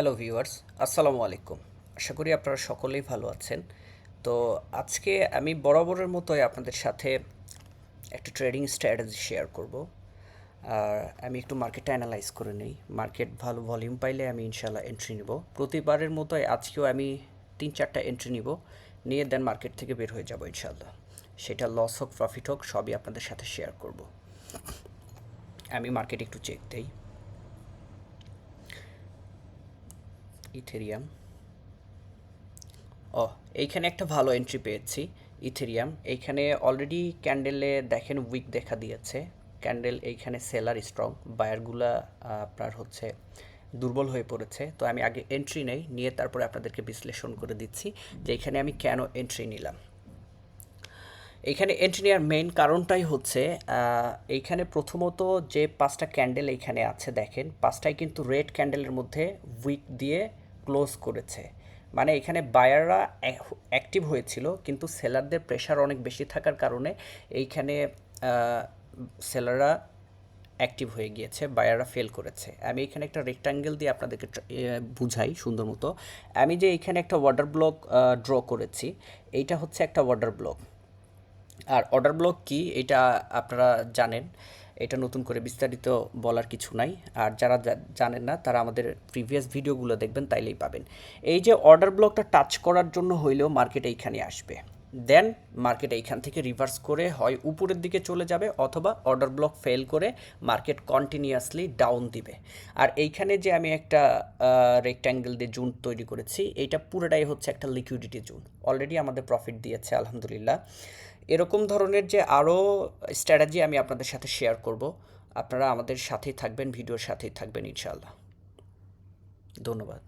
Hello viewers, আসসালামু আলাইকুম। আশা করি আপনারা সকলেই ভালো আছেন। তো আজকে আমি বরাবরের মতোই আপনাদের সাথে একটা ট্রেডিং স্ট্র্যাটেজি শেয়ার করব। আর আমি একটু মার্কেটটা অ্যানালাইজ করে নিই। মার্কেট ভালো ভলিউম পাইলে আমি ইনশাল্লাহ এন্ট্রি নিব। প্রতিবারের মতোই আজকেও আমি 3-4টা এন্ট্রি নিব, নিয়ে দেন মার্কেট থেকে বের হয়ে যাব ইনশাল্লাহ। সেটা লস হোক প্রফিট হোক সবই আপনাদের সাথে শেয়ার করব। আমি মার্কেট একটু চেক দেই। ইথেরিয়াম, ও এইখানে একটা ভালো এন্ট্রি পেয়েছি। ইথেরিয়াম এইখানে অলরেডি ক্যান্ডেলে দেখেন উইক দেখা দিয়েছে। ক্যান্ডেল এইখানে সেলার স্ট্রং, বায়ারগুলা আপনার হচ্ছে দুর্বল হয়ে পড়েছে। তো আমি আগে এন্ট্রি নেই, নিয়ে তারপরে আপনাদেরকে বিশ্লেষণ করে দিচ্ছি যে এখানে আমি কেন এন্ট্রি নিলাম। এইখানে এন্ট্রি নেওয়ার মেইন কারণটাই হচ্ছে এইখানে প্রথমত যে 5টা ক্যান্ডেল এইখানে আছে দেখেন, 5টাই কিন্তু রেড ক্যান্ডেলের মধ্যে উইক দিয়ে ক্লোজ করেছে। মানে এখানে বায়াররা অ্যাক্টিভ হয়েছিল, কিন্তু সেলারদের প্রেশার অনেক বেশি থাকার কারণে এইখানে সেলাররা অ্যাক্টিভ হয়ে গিয়েছে, বায়াররা ফেল করেছে। আমি এখানে একটা রেক্টাঙ্গেল দিয়ে আপনাদেরকে বুঝাই সুন্দর মতো। আমি যে এখানে একটা ওয়াটার ব্লক ড্র করেছি, এইটা হচ্ছে একটা ওয়াটার ব্লক। আর অর্ডার ব্লক কি এটা আপনারা জানেন, এটা নতুন করে বিস্তারিত বলার কিছু নাই। আর যারা জানেন না তারা আমাদের প্রিভিয়াস ভিডিওগুলো দেখবেন, তাইলেই পাবেন। এই যে অর্ডার ব্লকটা টাচ করার জন্য হইলেও মার্কেট এইখানে আসবে, দেন মার্কেট এইখান থেকে রিভার্স করে হয় উপরের দিকে চলে যাবে, অথবা অর্ডার ব্লক ফেল করে মার্কেট কন্টিনিউয়াসলি ডাউন দিবে। আর এইখানে যে আমি একটা রেক্ট্যাঙ্গেল দিয়ে জোন তৈরি করেছি, এইটা পুরোটাই হচ্ছে একটা লিকুইডিটি জোন। অলরেডি আমাদের প্রফিট দিয়েছে আলহামদুলিল্লাহ। এরকম ধরনের যে আরও স্ট্র্যাটেজি আমি আপনাদের সাথে শেয়ার করব। আপনারা আমাদের সাথেই থাকবেন, ভিডিওর সাথেই থাকবেন ইনশাআল্লাহ। ধন্যবাদ।